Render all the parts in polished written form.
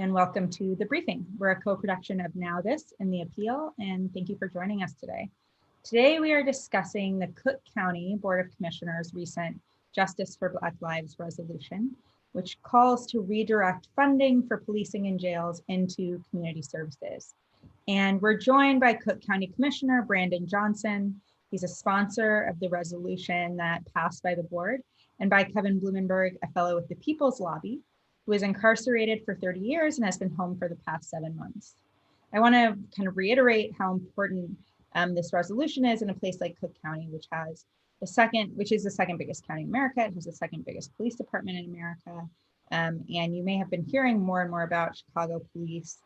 and welcome to The Briefing. We're a co-production of Now This and The Appeal, and thank you for joining us today. Today we are discussing the Cook County Board of Commissioners' recent Justice for Black Lives resolution, which calls to redirect funding for policing and jails into community services. And we're joined by Cook County Commissioner Brandon Johnson. He's a sponsor of the resolution that passed by the board, and by Kevin Blumenberg, a fellow with the People's Lobby, who is incarcerated for 30 years and has been home for the past 7 months. I want to kind of reiterate how important this resolution is in a place like Cook County, which is the second biggest county in America. It has the second biggest police department in America. And you may have been hearing more and more about Chicago police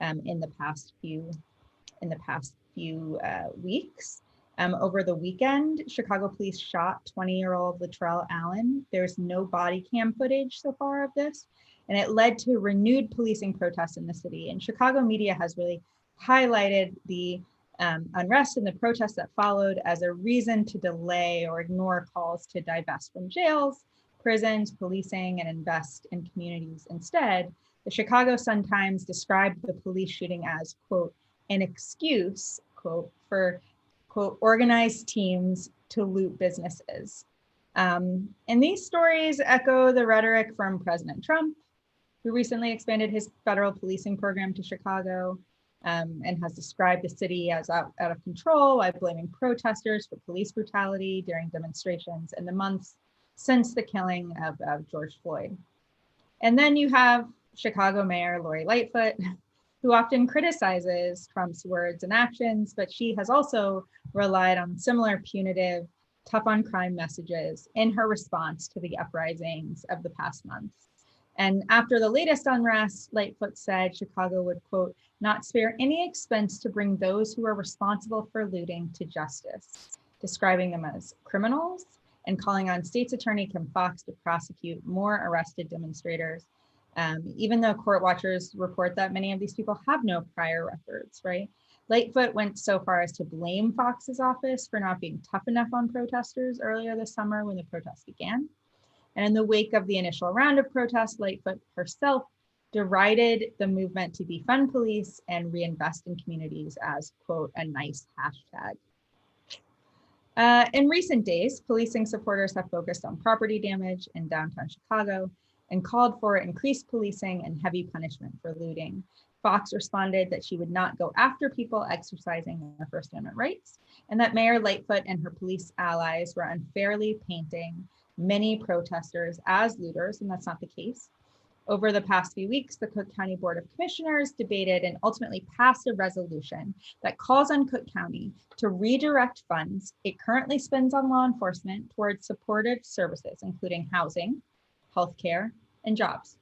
in the past few weeks. Over the weekend, Chicago police shot 20-year-old Latrell Allen. There's no body cam footage so far of this, and it led to renewed policing protests in the city. And Chicago media has really highlighted the unrest and the protests that followed as a reason to delay or ignore calls to divest from jails, prisons, policing, and invest in communities. Instead, the Chicago Sun-Times described the police shooting as, quote, an excuse, quote, for, quote, organized teams to loot businesses. And these stories echo the rhetoric from President Trump, who recently expanded his federal policing program to Chicago and has described the city as out of control by blaming protesters for police brutality during demonstrations in the months since the killing of George Floyd. And then you have Chicago Mayor Lori Lightfoot, who often criticizes Trump's words and actions, but she has also relied on similar punitive, tough on crime messages in her response to the uprisings of the past months. And after the latest unrest, Lightfoot said Chicago would, quote, not spare any expense to bring those who are responsible for looting to justice, describing them as criminals and calling on State's Attorney Kim Foxx to prosecute more arrested demonstrators, even though court watchers report that many of these people have no prior records, right? Lightfoot went so far as to blame Fox's office for not being tough enough on protesters earlier this summer when the protests began. And in the wake of the initial round of protests, Lightfoot herself derided the movement to defund police and reinvest in communities as, quote, a nice hashtag. In recent days, policing supporters have focused on property damage in downtown Chicago and called for increased policing and heavy punishment for looting. Fox responded that she would not go after people exercising their First Amendment rights, and that Mayor Lightfoot and her police allies were unfairly painting many protesters as looters, and that's not the case. Over the past few weeks, the Cook County Board of Commissioners debated and ultimately passed a resolution that calls on Cook County to redirect funds it currently spends on law enforcement towards supportive services, including housing, healthcare, and jobs.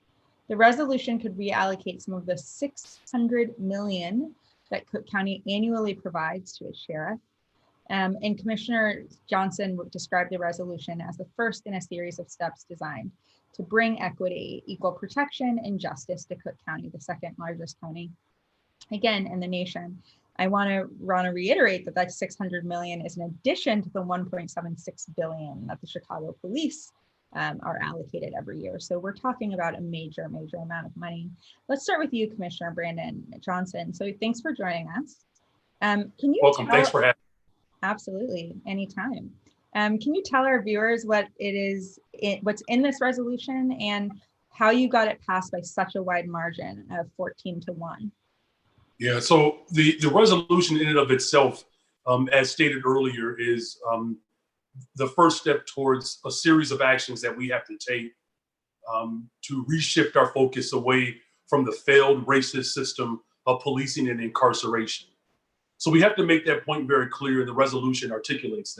The resolution could reallocate some of the $600 million that Cook County annually provides to its sheriff. And Commissioner Johnson described the resolution as the first in a series of steps designed to bring equity, equal protection, and justice to Cook County, the second largest county, again, in the nation. I want to reiterate that that $600 million is in addition to the $1.76 billion that the Chicago police are allocated every year. So we're talking about a major amount of money. Let's start with you, Commissioner Brandon Johnson. So thanks for joining us. Can you welcome? Thanks for having me. Absolutely, anytime. Can you tell our viewers what it is, what's in this resolution and how you got it passed by such a wide margin of 14-1? Yeah, so the resolution in and of itself, as stated earlier, is the first step towards a series of actions that we have to take to reshift our focus away from the failed racist system of policing and incarceration. So we have to make that point very clear. The resolution articulates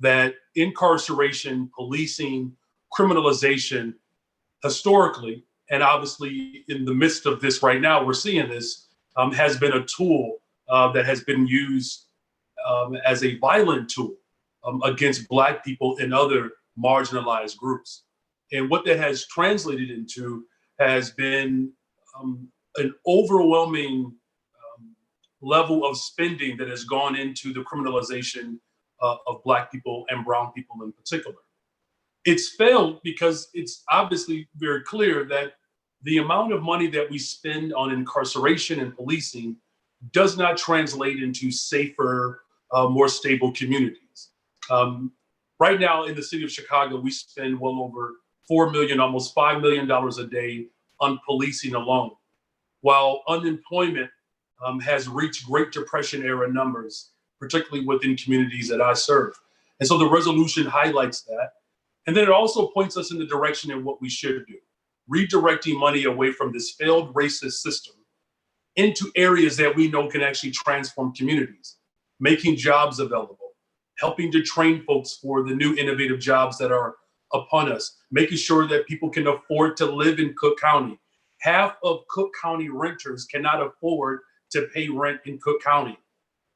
that incarceration, policing, criminalization, historically, and obviously in the midst of this right now, we're seeing this, has been a tool that has been used as a violent tool against Black people and other marginalized groups. And what that has translated into has been an overwhelming level of spending that has gone into the criminalization of Black people and brown people in particular. It's failed because it's obviously very clear that the amount of money that we spend on incarceration and policing does not translate into safer, more stable communities. Right now in the city of Chicago, we spend well over 4 million, almost $5 million a day on policing alone, while unemployment has reached Great Depression era numbers, particularly within communities that I serve. And so the resolution highlights that. And then it also points us in the direction of what we should do, redirecting money away from this failed racist system into areas that we know can actually transform communities, making jobs available, helping to train folks for the new innovative jobs that are upon us, making sure that people can afford to live in Cook County. Half of Cook County renters cannot afford to pay rent in Cook County.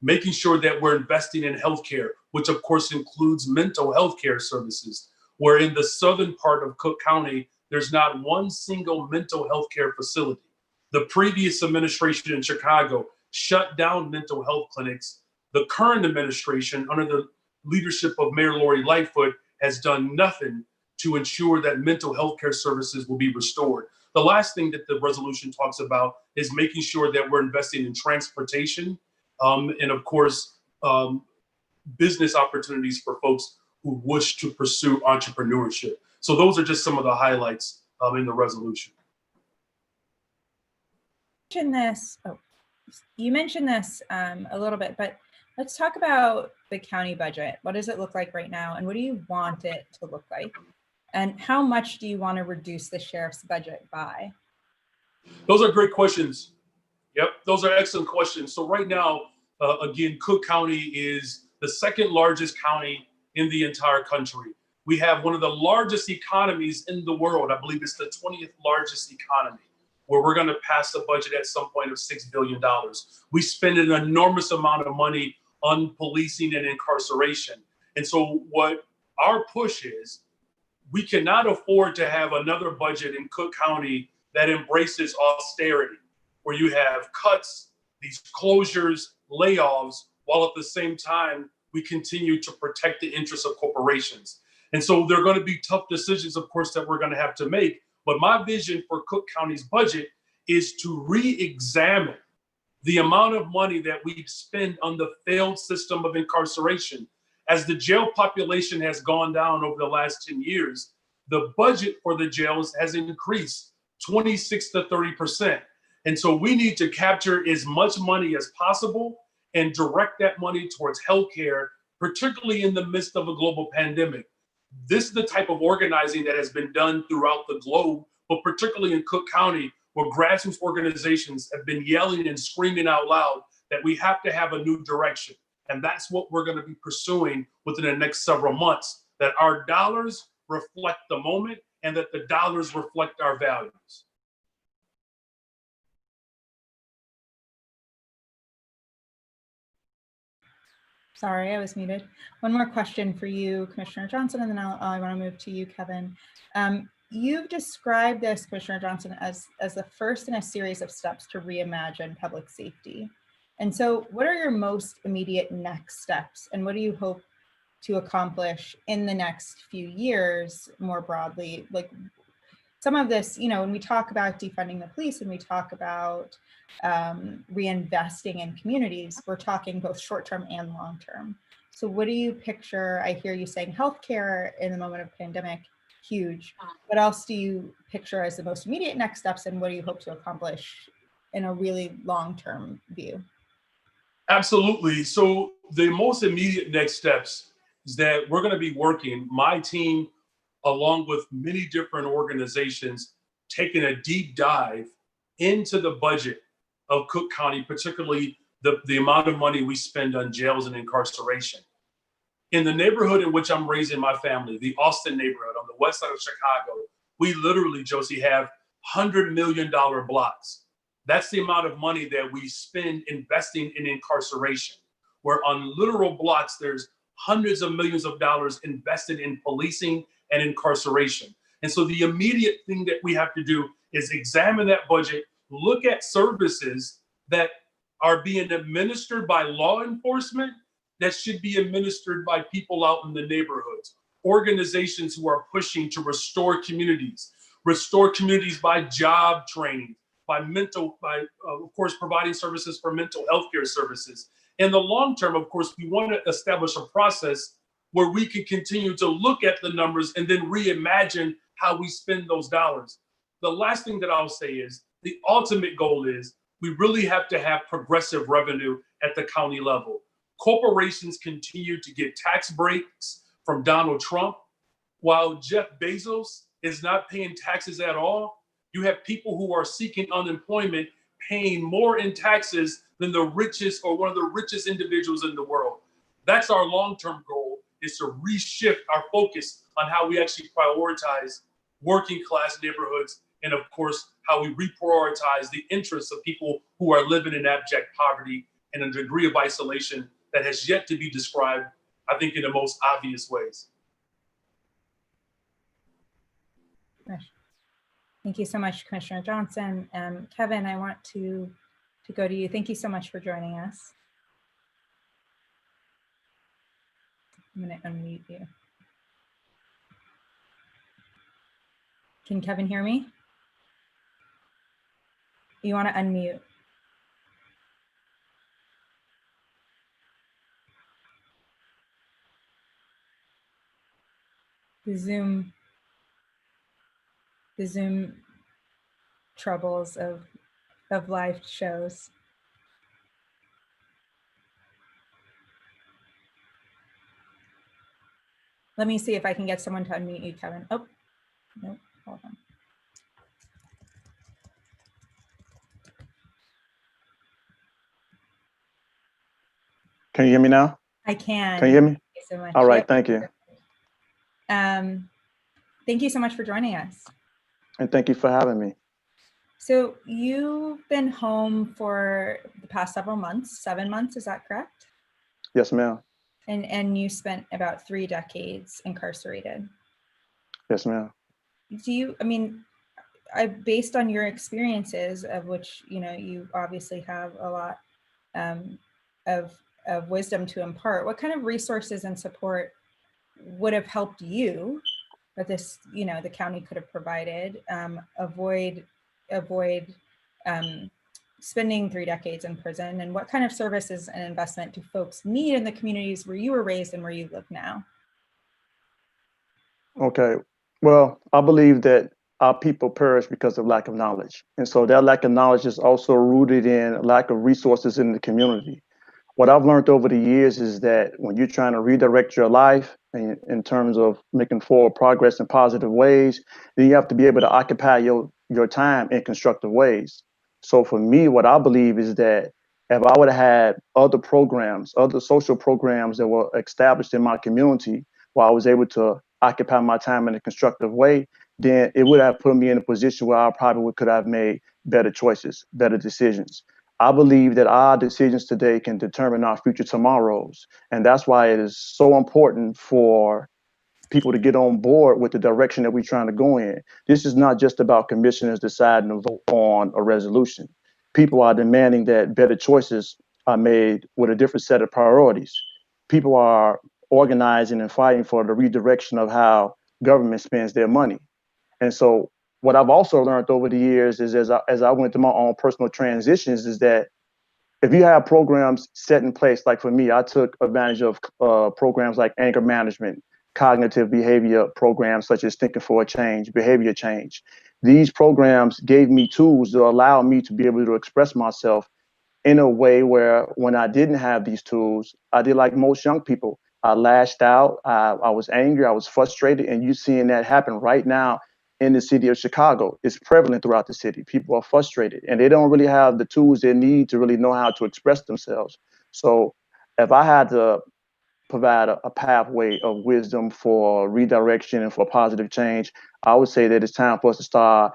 Making sure that we're investing in healthcare, which of course includes mental health care services, where in the southern part of Cook County, there's not one single mental health care facility. The previous administration in Chicago shut down mental health clinics. The current administration, under the leadership of Mayor Lori Lightfoot, has done nothing to ensure that mental health care services will be restored. The last thing that the resolution talks about is making sure that we're investing in transportation and of course, business opportunities for folks who wish to pursue entrepreneurship. So those are just some of the highlights in the resolution. You mentioned this a little bit, but let's talk about the county budget. What does it look like right now, and what do you want it to look like? And how much do you want to reduce the sheriff's budget by? Those are great questions. Yep, those are excellent questions. So right now, again, Cook County is the second largest county in the entire country. We have one of the largest economies in the world. I believe it's the 20th largest economy, where we're going to pass a budget at some point of $6 billion. We spend an enormous amount of money on policing and incarceration. And so what our push is, we cannot afford to have another budget in Cook County that embraces austerity, where you have cuts, these closures, layoffs, while at the same time, we continue to protect the interests of corporations. And so there are going to be tough decisions, of course, that we're going to have to make. But my vision for Cook County's budget is to re-examine the amount of money that we spend on the failed system of incarceration. As the jail population has gone down over the last 10 years, the budget for the jails has increased 26 to 30%. And so we need to capture as much money as possible and direct that money towards healthcare, particularly in the midst of a global pandemic. This is the type of organizing that has been done throughout the globe, but particularly in Cook County, where grassroots organizations have been yelling and screaming out loud that we have to have a new direction. And that's what we're going to be pursuing within the next several months, that our dollars reflect the moment and that the dollars reflect our values. Sorry, I was muted. One more question for you, Commissioner Johnson, and then I want to move to you, Kevin. You've described this, Commissioner Johnson, as the first in a series of steps to reimagine public safety. And so what are your most immediate next steps, and what do you hope to accomplish in the next few years more broadly? Like some of this, you know, when we talk about defunding the police and we talk about reinvesting in communities, we're talking both short-term and long-term. So what do you picture? I hear you saying healthcare in the moment of pandemic, huge. What else do you picture as the most immediate next steps, and what do you hope to accomplish in a really long-term view? Absolutely. So the most immediate next steps is that we're going to be working, my team, along with many different organizations, taking a deep dive into the budget of Cook County, particularly the amount of money we spend on jails and incarceration. In the neighborhood in which I'm raising my family, the Austin neighborhood on the west side of Chicago, we literally, Josie, have $100 million blocks. That's the amount of money that we spend investing in incarceration, where on literal blocks, there's hundreds of millions of dollars invested in policing and incarceration. And so the immediate thing that we have to do is examine that budget, look at services that are being administered by law enforcement that should be administered by people out in the neighborhoods, organizations who are pushing to restore communities. restore communities by job training, of course, providing services for mental health care services. In the long term, of course, we want to establish a process where we can continue to look at the numbers and then reimagine how we spend those dollars. The last thing that I'll say is the ultimate goal is we really have to have progressive revenue at the county level. Corporations continue to get tax breaks from Donald Trump, while Jeff Bezos is not paying taxes at all. You have people who are seeking unemployment paying more in taxes than the richest or one of the richest individuals in the world. That's our long-term goal, is to reshift our focus on how we actually prioritize working class neighborhoods, and of course, how we reprioritize the interests of people who are living in abject poverty and a degree of isolation that has yet to be described, I think, in the most obvious ways. Thank you so much, Commissioner Johnson. Kevin, I want to go to you. Thank you so much for joining us. I'm going to unmute you. Can Kevin hear me? You want to unmute? The Zoom troubles of live shows. Let me see if I can get someone to unmute you, Kevin. Oh, nope, hold on. Can you hear me now? I can. Can you hear me? Thank you so much. All right, Yep. thank you. Thank you so much for joining us. And thank you for having me. So you've been home for the past several months, 7 months, is that correct? Yes, ma'am. And you spent about 3 decades incarcerated. Yes, ma'am. Based on your experiences, of which, you obviously have a lot of wisdom to impart, what kind of resources and support would have helped you that the county could have provided, avoid spending 3 decades in prison, and what kind of services and investment do folks need in the communities where you were raised and where you live now? Okay, well, I believe that our people perish because of lack of knowledge. And so that lack of knowledge is also rooted in lack of resources in the community. What I've learned over the years is that when you're trying to redirect your life in terms of making forward progress in positive ways, then you have to be able to occupy your time in constructive ways. So for me, what I believe is that if I would have had other programs, other social programs that were established in my community, where I was able to occupy my time in a constructive way, then it would have put me in a position where I probably could have made better choices, better decisions. I believe that our decisions today can determine our future tomorrows. And that's why it is so important for people to get on board with the direction that we're trying to go in. This is not just about commissioners deciding to vote on a resolution. People are demanding that better choices are made with a different set of priorities. People are organizing and fighting for the redirection of how government spends their money. And so what I've also learned over the years is as I went through my own personal transitions is that if you have programs set in place, like for me, I took advantage of programs like anger management, cognitive behavior programs such as Thinking for a Change, behavior change. These programs gave me tools to allow me to be able to express myself in a way where when I didn't have these tools, I did like most young people. I lashed out, I was angry, I was frustrated, and you're seeing that happen right now in the city of Chicago. It's prevalent throughout the city. People are frustrated and they don't really have the tools they need to really know how to express themselves. So if I had to provide a pathway of wisdom for redirection and for positive change, I would say that it's time for us to start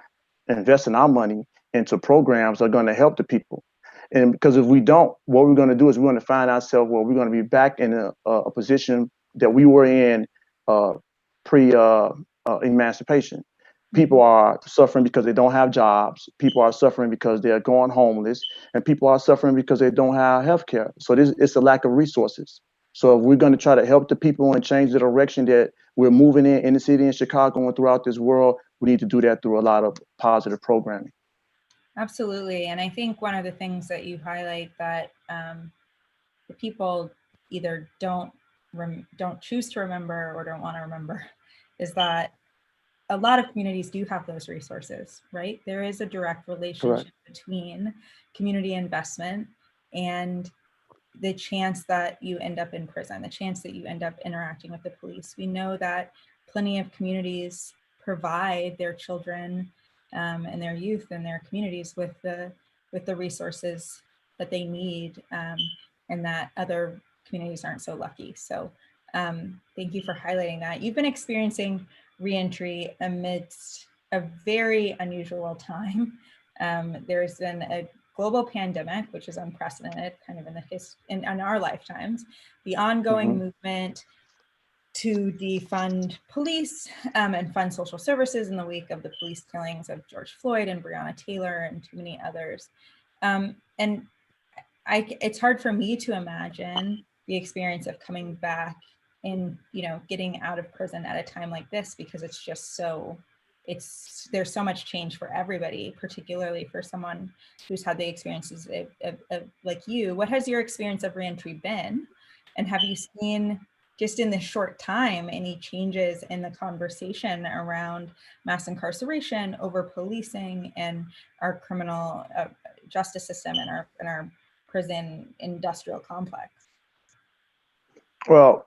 investing our money into programs that are going to help the people. And because if we don't, what we're going to do is we're going to find ourselves where we're going to be back in a position that we were in pre-emancipation. People are suffering because they don't have jobs. People are suffering because they're going homeless, and people are suffering because they don't have health care. So it's a lack of resources. So if we're going to try to help the people and change the direction that we're moving in the city in Chicago and throughout this world. We need to do that through a lot of positive programming. Absolutely. And I think one of the things that you highlight that the people either don't choose to remember or don't want to remember is that a lot of communities do have those resources, right? There is a direct relationship between community investment and the chance that you end up in prison, the chance that you end up interacting with the police. We know that plenty of communities provide their children and their youth and their communities with the resources that they need, and that other communities aren't so lucky. So thank you for highlighting that. You've been experiencing reentry amidst a very unusual time. There's been a global pandemic, which is unprecedented kind of in our lifetimes, the ongoing movement to defund police and fund social services in the wake of the police killings of George Floyd and Breonna Taylor and too many others. And it's hard for me to imagine the experience of coming back and, getting out of prison at a time like this, because it's just there's so much change for everybody, particularly for someone who's had the experiences of like you. What has your experience of reentry been? And have you seen, just in this short time, any changes in the conversation around mass incarceration, over policing, and our criminal justice system and our prison industrial complex? Well,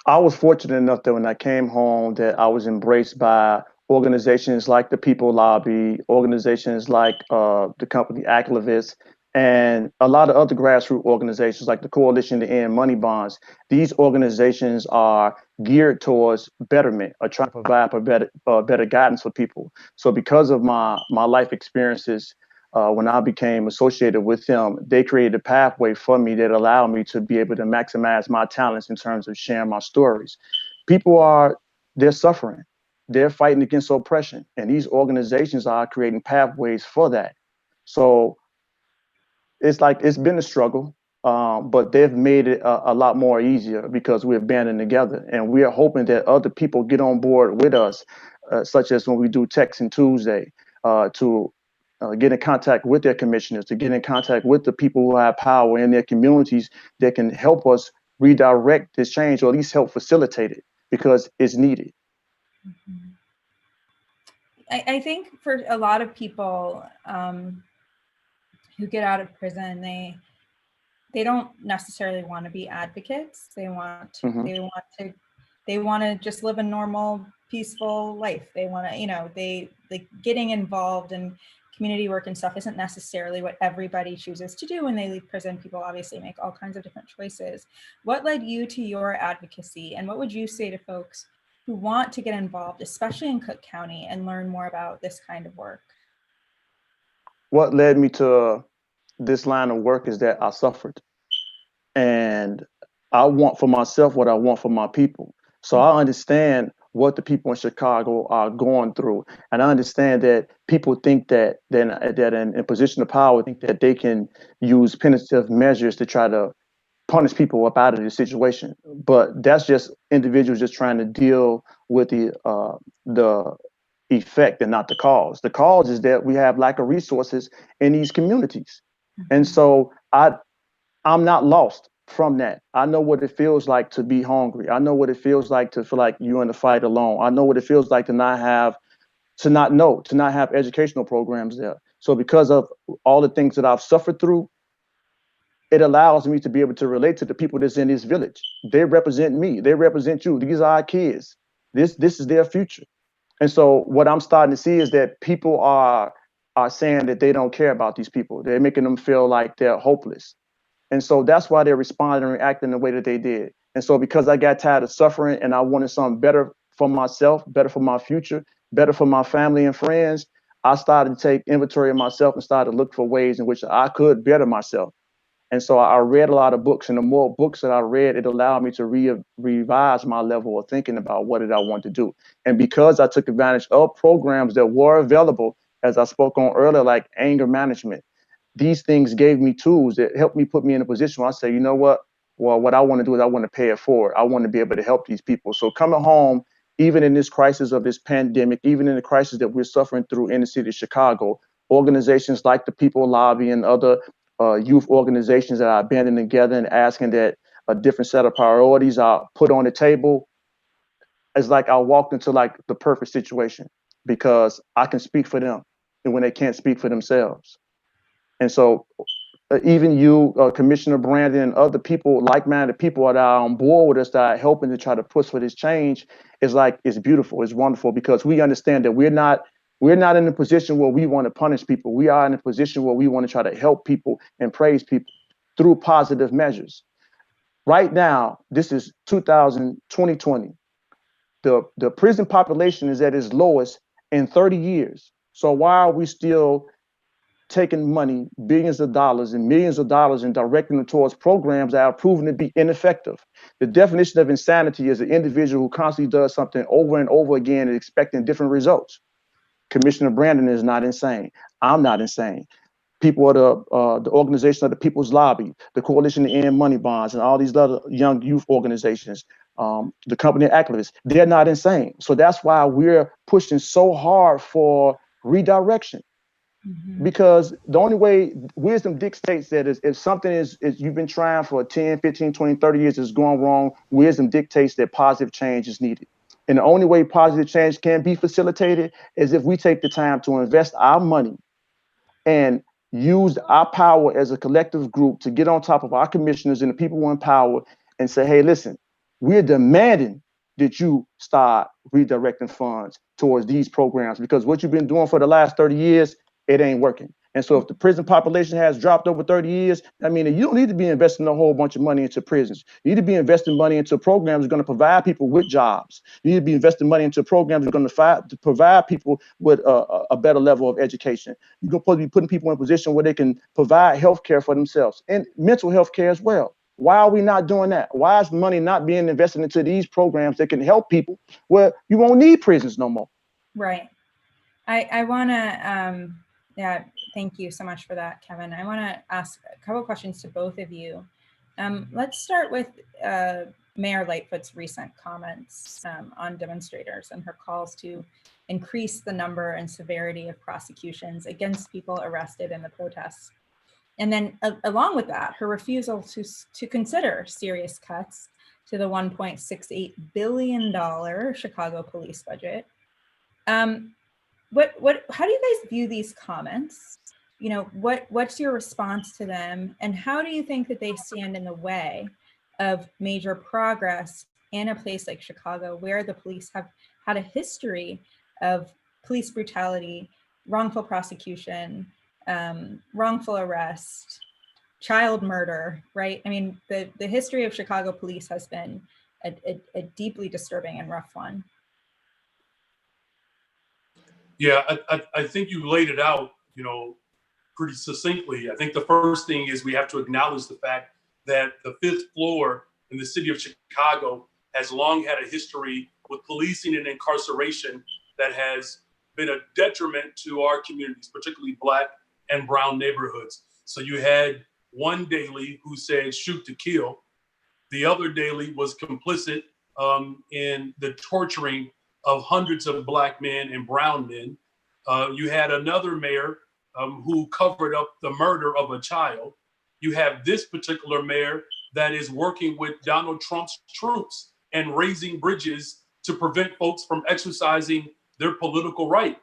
I was fortunate enough that when I came home that I was embraced by organizations like the People Lobby, organizations like the company Activist, and a lot of other grassroots organizations like the Coalition to End Money Bonds. These organizations are geared towards betterment, or trying to provide better guidance for people. So because of my life experiences, when I became associated with them, they created a pathway for me that allowed me to be able to maximize my talents in terms of sharing my stories. They're suffering. They're fighting against oppression. And these organizations are creating pathways for that. So it's been a struggle, but they've made it a lot more easier because we're banding together. And we are hoping that other people get on board with us, such as when we do Texting Tuesday, to get in contact with their commissioners, to get in contact with the people who have power in their communities that can help us redirect this change, or at least help facilitate it, because it's needed. Mm-hmm. I think for a lot of people who get out of prison, they don't necessarily want to be advocates. They want to just live a normal, peaceful life. They want to, they like getting involved in community work and stuff isn't necessarily what everybody chooses to do when they leave prison. People obviously make all kinds of different choices. What led you to your advocacy, and what would you say to folks who want to get involved, especially in Cook County, and learn more about this kind of work? What led me to this line of work is that I suffered, and I want for myself what I want for my people. So I understand what the people in Chicago are going through, and I understand that people think that in position of power think that they can use punitive measures to try to punish people up out of the situation. But that's just individuals just trying to deal with the effect and not the cause. The cause is that we have lack of resources in these communities. And so I'm not lost from that. I know what it feels like to be hungry. I know what it feels like to feel like you're in the fight alone. I know what it feels like to not have educational programs there. So because of all the things that I've suffered through, it allows me to be able to relate to the people that's in this village. They represent me. They represent you. These are our kids. This is their future. And so what I'm starting to see is that people are saying that they don't care about these people. They're making them feel like they're hopeless. And so that's why they're responding and reacting the way that they did. And so because I got tired of suffering and I wanted something better for myself, better for my future, better for my family and friends, I started to take inventory of myself and started to look for ways in which I could better myself. And so I read a lot of books, and the more books that I read, it allowed me to revise my level of thinking about what did I want to do. And because I took advantage of programs that were available, as I spoke on earlier, like anger management, these things gave me tools that helped me put me in a position where I say, you know what? Well, what I want to do is I want to pay it forward. I want to be able to help these people. So coming home even in this crisis of this pandemic, even in the crisis that we're suffering through in the city of Chicago, organizations like the People Lobby and other youth organizations that are banding together and asking that a different set of priorities are put on the table. It's like I walked into like the perfect situation because I can speak for them and when they can't speak for themselves. And so even you, Commissioner Brandon, and other people, like-minded people that are on board with us, that are helping to try to push for this change, is like, it's beautiful, it's wonderful, because we understand that we're not in a position where we want to punish people. We are in a position where we want to try to help people and praise people through positive measures. Right now, this is 2020. The prison population is at its lowest in 30 years. So why are we still taking money, billions of dollars and millions of dollars, and directing them towards programs that are proven to be ineffective? The definition of insanity is an individual who constantly does something over and over again and expecting different results. Commissioner Brandon is not insane. I'm not insane. People of the organization of the People's Lobby, the Coalition to End Money Bonds, and all these other young youth organizations, the company activists, they're not insane. So that's why we're pushing so hard for redirection. Because the only way wisdom dictates that is, if something is you've been trying for 10, 15, 20, 30 years is going wrong, wisdom dictates that positive change is needed. And the only way positive change can be facilitated is if we take the time to invest our money and use our power as a collective group to get on top of our commissioners and the people in power and say, hey, listen, we're demanding that you start redirecting funds towards these programs, because what you've been doing for the last 30 years, it ain't working. And so if the prison population has dropped over 30 years, I mean, you don't need to be investing a whole bunch of money into prisons. You need to be investing money into programs that are going to provide people with jobs. You need to be investing money into programs that are going to provide people with a better level of education. You're going to be putting people in a position where they can provide health care for themselves and mental health care as well. Why are we not doing that? Why is money not being invested into these programs that can help people where you won't need prisons no more? Right. I want to, yeah, thank you so much for that, Kevin. I want to ask a couple questions to both of you. Let's start with Mayor Lightfoot's recent comments on demonstrators and her calls to increase the number and severity of prosecutions against people arrested in the protests. And then along with that, her refusal to consider serious cuts to the $1.68 billion Chicago police budget. How do you guys view these comments? You know, what's your response to them? And how do you think that they stand in the way of major progress in a place like Chicago, where the police have had a history of police brutality, wrongful prosecution, wrongful arrest, child murder, right? I mean, the history of Chicago police has been a deeply disturbing and rough one. Yeah, I think you laid it out, you know, pretty succinctly. I think the first thing is we have to acknowledge the fact that the fifth floor in the city of Chicago has long had a history with policing and incarceration that has been a detriment to our communities, particularly Black and brown neighborhoods. So you had one daily who said shoot to kill. The other daily was complicit in the torturing of hundreds of Black men and brown men. You had another mayor who covered up the murder of a child. You have this particular mayor that is working with Donald Trump's troops and raising bridges to prevent folks from exercising their political right.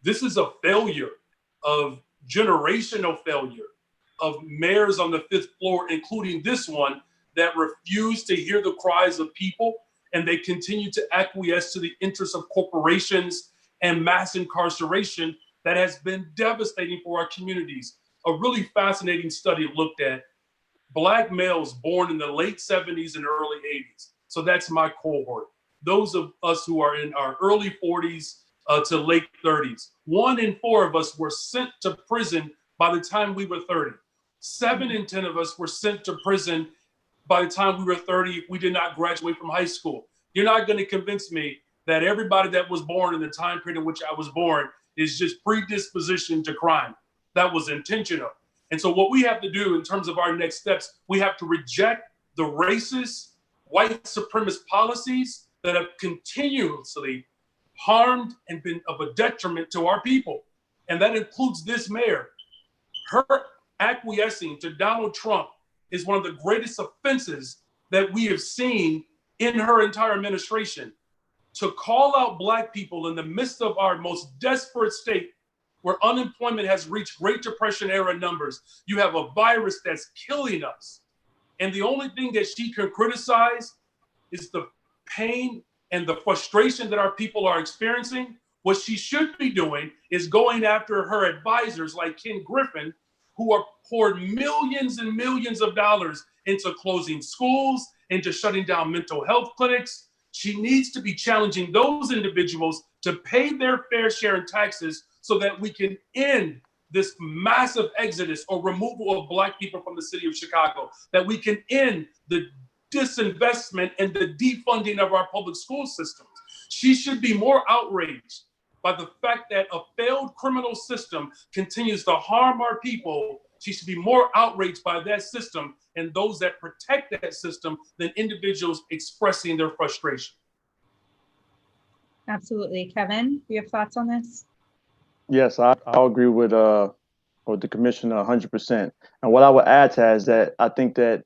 This is a failure of generational failure of mayors on the fifth floor, including this one, that refuse to hear the cries of people, and they continue to acquiesce to the interests of corporations and mass incarceration that has been devastating for our communities. A really fascinating study looked at Black males born in the late 70s and early 80s. So that's my cohort. Those of us who are in our early 40s to late 30s. 1 in 4 of us were sent to prison by the time we were 30. 7 in 10 of us were sent to prison by the time we were 30 if we did not graduate from high school. You're not going to convince me that everybody that was born in the time period in which I was born is just predispositioned to crime. That was intentional. And so what we have to do in terms of our next steps, we have to reject the racist, white supremacist policies that have continuously harmed and been of a detriment to our people. And that includes this mayor. Her acquiescing to Donald Trump is one of the greatest offenses that we have seen in her entire administration. To call out Black people in the midst of our most desperate state, where unemployment has reached Great Depression era numbers, you have a virus that's killing us. And the only thing that she can criticize is the pain and the frustration that our people are experiencing. What she should be doing is going after her advisors like Ken Griffin, who are poured millions and millions of dollars into closing schools, into shutting down mental health clinics. She needs to be challenging those individuals to pay their fair share in taxes so that we can end this massive exodus or removal of Black people from the city of Chicago, that we can end the disinvestment and the defunding of our public school systems. She should be more outraged by the fact that a failed criminal system continues to harm our people. She should be more outraged by that system and those that protect that system than individuals expressing their frustration. Absolutely. Kevin, do you have thoughts on this? Yes, I'll agree with the commissioner 100%. And what I would add to that is that I think that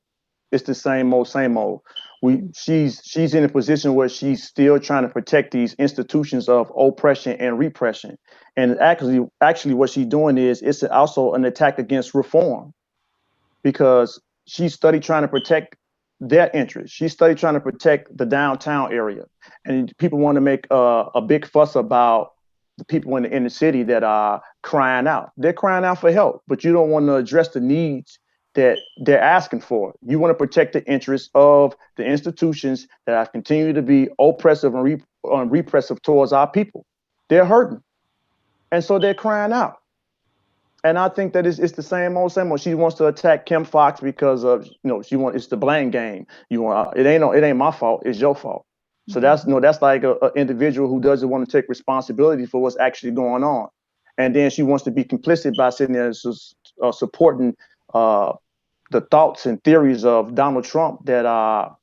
it's the same old, same old. She's in a position where she's still trying to protect these institutions of oppression and repression. And actually what she's doing is it's also an attack against reform, because she studied trying to protect their interests. She studied trying to protect the downtown area. And people want to make a big fuss about the people in the inner city that are crying out. They're crying out for help, but you don't want to address the needs that they're asking for. You want to protect the interests of the institutions that have continued to be oppressive and repressive towards our people. They're hurting. And so they're crying out. And I think that it's the same old, same old. She wants to attack Kim Foxx because of, it's the blame game. It ain't my fault, it's your fault. So that's like an individual who doesn't want to take responsibility for what's actually going on. And then she wants to be complicit by sitting there supporting the thoughts and theories of Donald Trump that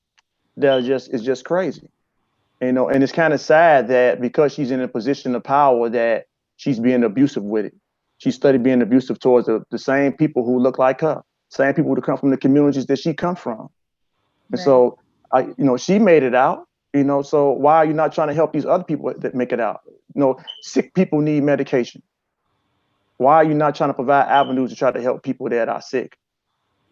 is just crazy. And it's kind of sad that because she's in a position of power that she's being abusive with it. She studied being abusive towards the same people who look like her, same people who come from the communities that she comes from. And so she made it out, so why are you not trying to help these other people that make it out? Sick people need medication. Why are you not trying to provide avenues to try to help people that are sick?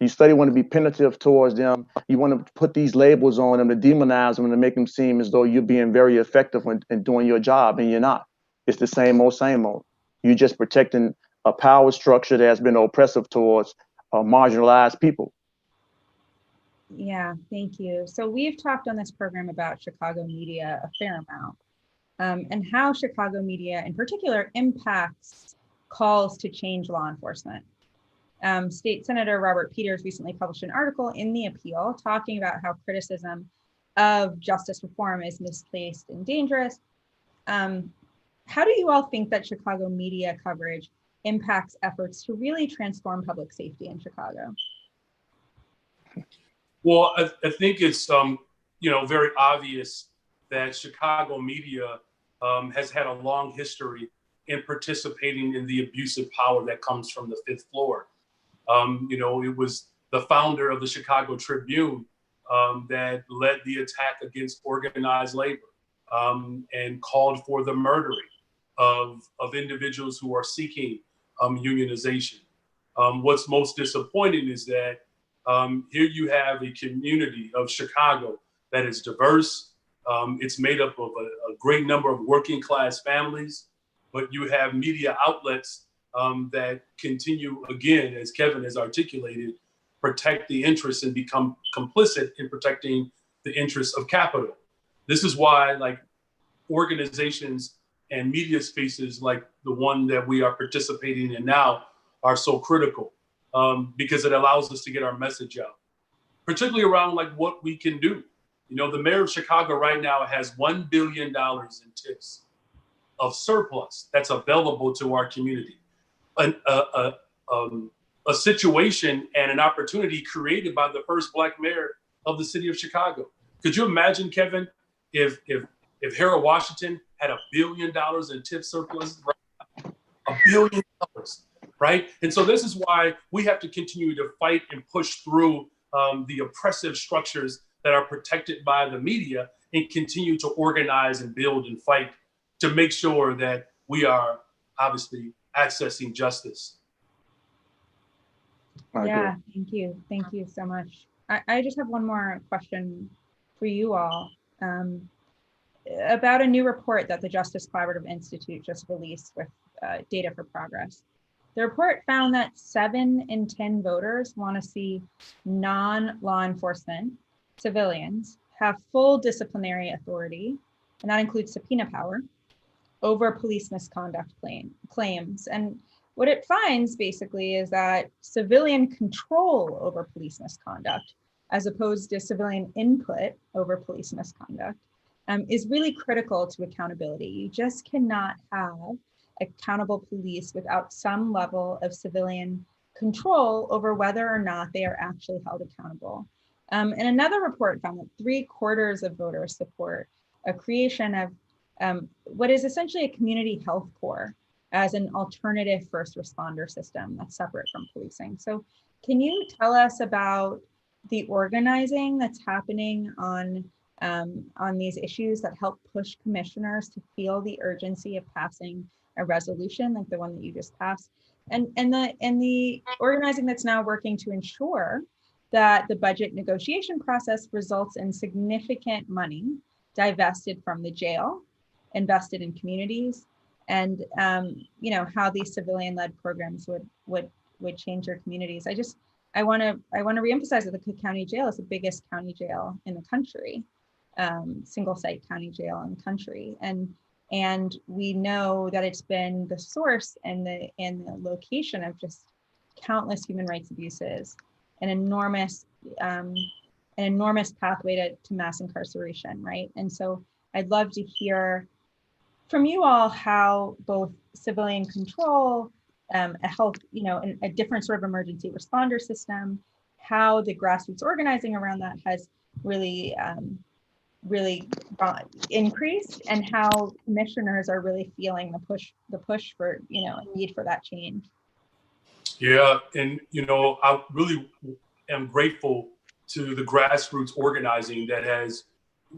You study want to be punitive towards them. You want to put these labels on them to demonize them and to make them seem as though you're being very effective in doing your job, and you're not. It's the same old, same old. You're just protecting a power structure that has been oppressive towards marginalized people. Yeah, thank you. So we've talked on this program about Chicago media a fair amount, and how Chicago media in particular impacts calls to change law enforcement. State Senator Robert Peters recently published an article in The Appeal talking about how criticism of justice reform is misplaced and dangerous. How do you all think that Chicago media coverage impacts efforts to really transform public safety in Chicago? Well, I think it's very obvious that Chicago media has had a long history in participating in the abusive power that comes from the fifth floor. It was the founder of the Chicago Tribune that led the attack against organized labor and called for the murdering of individuals who are seeking unionization. What's most disappointing is that here you have a community of Chicago that is diverse. It's made up of a great number of working class families, but you have media outlets that continue, again, as Kevin has articulated, protect the interests and become complicit in protecting the interests of capital. This is why, organizations and media spaces like the one that we are participating in now are so critical, because it allows us to get our message out, particularly around what we can do. The mayor of Chicago right now has $1 billion in tips of surplus that's available to our community. A situation and an opportunity created by the first Black mayor of the city of Chicago. Could you imagine, Kevin, if Harold Washington had $1 billion in tip surplus, right? $1 billion, right? And so this is why we have to continue to fight and push through the oppressive structures that are protected by the media and continue to organize and build and fight to make sure that we are obviously accessing justice. Yeah, thank you. Thank you so much. I just have one more question for you all about a new report that the Justice Collaborative Institute just released with Data for Progress. The report found that 7 in 10 voters want to see non-law enforcement civilians have full disciplinary authority, and that includes subpoena power, over police misconduct claims. And what it finds basically is that civilian control over police misconduct, as opposed to civilian input over police misconduct, is really critical to accountability. You just cannot have accountable police without some level of civilian control over whether or not they are actually held accountable. And another report found that 3/4 of voters support a creation of what is essentially a community health corps as an alternative first responder system that's separate from policing. So can you tell us about the organizing that's happening on these issues that help push commissioners to feel the urgency of passing a resolution like the one that you just passed, and the organizing that's now working to ensure that the budget negotiation process results in significant money divested from the jail, invested in communities, and how these civilian-led programs would change your communities. I want to reemphasize that the Cook County Jail is the biggest county jail in the country, single site county jail in the country, and we know that it's been the source and the location of just countless human rights abuses, an enormous pathway to mass incarceration, right? And so I'd love to hear from you all how both civilian control, a health, a different sort of emergency responder system, how the grassroots organizing around that has really increased, and how commissioners are really feeling the push for, a need for that change. Yeah, and I really am grateful to the grassroots organizing that has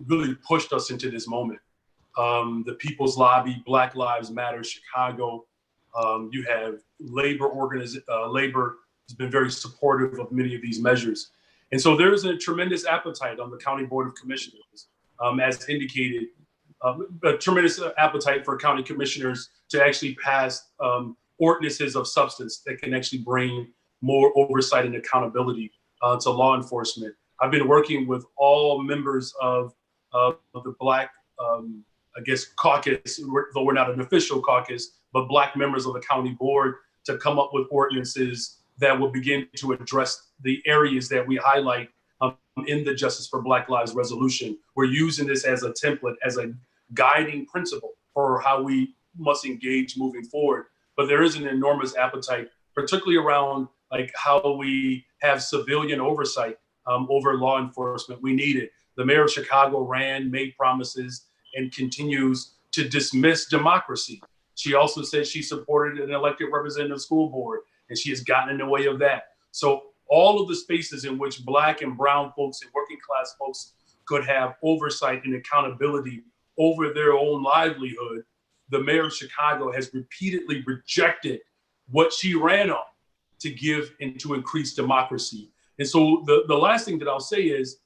really pushed us into this moment. The People's Lobby, Black Lives Matter, Chicago. You have labor has been very supportive of many of these measures. And so there's a tremendous appetite on the County Board of Commissioners, as indicated, a tremendous appetite for county commissioners to actually pass ordinances of substance that can actually bring more oversight and accountability to law enforcement. I've been working with all members of the Black, caucus, though we're not an official caucus, but Black members of the county board to come up with ordinances that will begin to address the areas that we highlight in the Justice for Black Lives resolution. We're using this as a template, as a guiding principle for how we must engage moving forward. But there is an enormous appetite, particularly around how we have civilian oversight over law enforcement. We need it. The mayor of Chicago made promises, and continues to dismiss democracy. She also said she supported an elected representative school board, and she has gotten in the way of that. So all of the spaces in which Black and brown folks and working class folks could have oversight and accountability over their own livelihood, the mayor of Chicago has repeatedly rejected what she ran on to give and to increase democracy. And so the last thing that I'll say is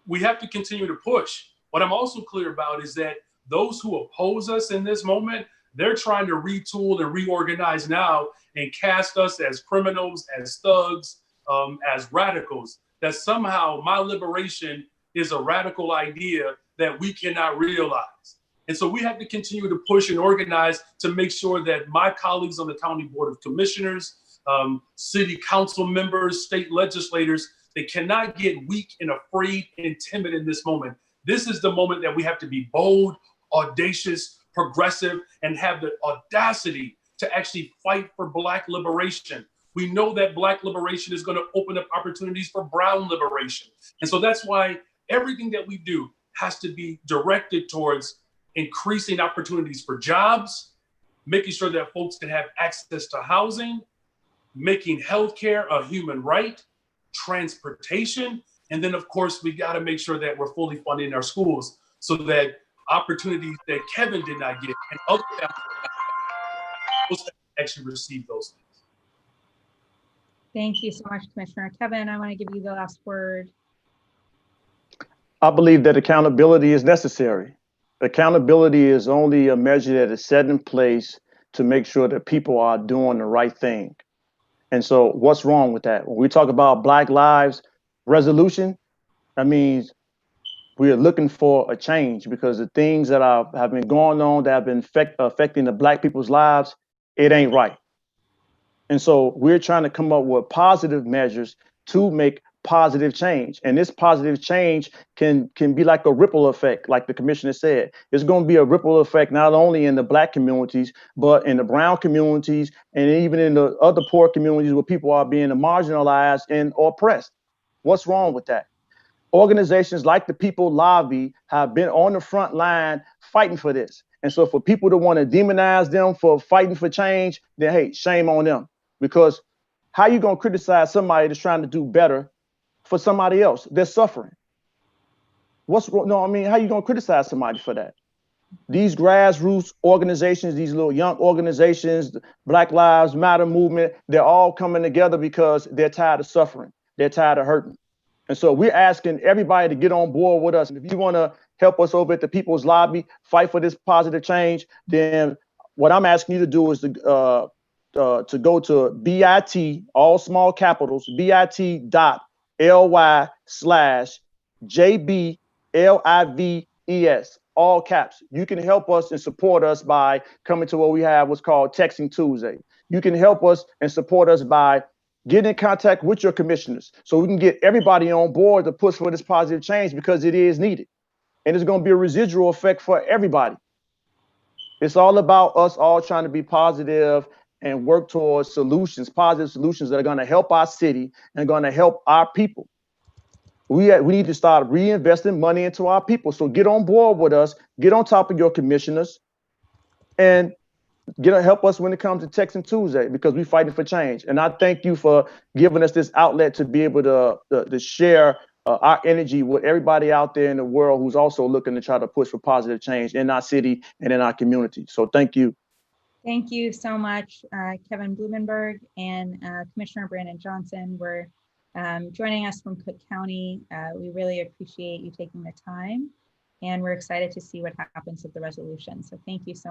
we have to continue to push. What I'm also clear about is that those who oppose us in this moment, they're trying to retool and reorganize now and cast us as criminals, as thugs, as radicals, that somehow my liberation is a radical idea that we cannot realize. And so we have to continue to push and organize to make sure that my colleagues on the County Board of Commissioners, city council members, state legislators, they cannot get weak and afraid and timid in this moment. This is the moment that we have to be bold, audacious, progressive, and have the audacity to actually fight for Black liberation. We know that Black liberation is going to open up opportunities for brown liberation. And so that's why everything that we do, has to be directed towards increasing opportunities for jobs, making sure that folks can have access to housing, making healthcare a human right, transportation, and then of course we got to make sure that we're fully funding our schools so that opportunities that Kevin did not get and other families actually receive those things. Thank you so much, Commissioner. Kevin, I want to give you the last word. I believe that accountability is necessary. Accountability is only a measure that is set in place to make sure that people are doing the right thing. And so what's wrong with that? When we talk about Black Lives Resolution, that means we are looking for a change because the things that have been going on that have been affecting the Black people's lives, it ain't right. And so we're trying to come up with positive measures to make positive change. And this positive change can be like a ripple effect, like the commissioner said. It's going to be a ripple effect not only in the Black communities, but in the brown communities and even in the other poor communities where people are being marginalized and oppressed. What's wrong with that? Organizations like the People Lobby have been on the front line fighting for this. And so for people to want to demonize them for fighting for change, then hey, shame on them. Because how you going to criticize somebody that's trying to do better for somebody else that's suffering? What's wrong? No, I mean, how you going to criticize somebody for that? These grassroots organizations, these little young organizations, the Black Lives Matter movement, they're all coming together because they're tired of suffering. They're tired of hurting. And so we're asking everybody to get on board with us. And if you want to help us over at the People's Lobby, fight for this positive change, then what I'm asking you to do is to go to BIT, all small capitals, bit.ly/JBLIVES, all caps. You can help us and support us by coming to what we have what's called Texting Tuesday. You can help us and support us by get in contact with your commissioners so we can get everybody on board to push for this positive change because it is needed. And it's going to be a residual effect for everybody. It's all about us all trying to be positive and work towards solutions, positive solutions that are going to help our city and going to help our people. We need to start reinvesting money into our people. So get on board with us, get on top of your commissioners, and help us when it comes to Texting Tuesday because we're fighting for change. And I thank you for giving us this outlet to be able to share our energy with everybody out there in the world who's also looking to try to push for positive change in our city and in our community. So thank you. Thank you so much, Kevin Blumenberg and Commissioner Brandon Johnson. We're joining us from Cook County. We really appreciate you taking the time, and we're excited to see what happens with the resolution. So thank you so much.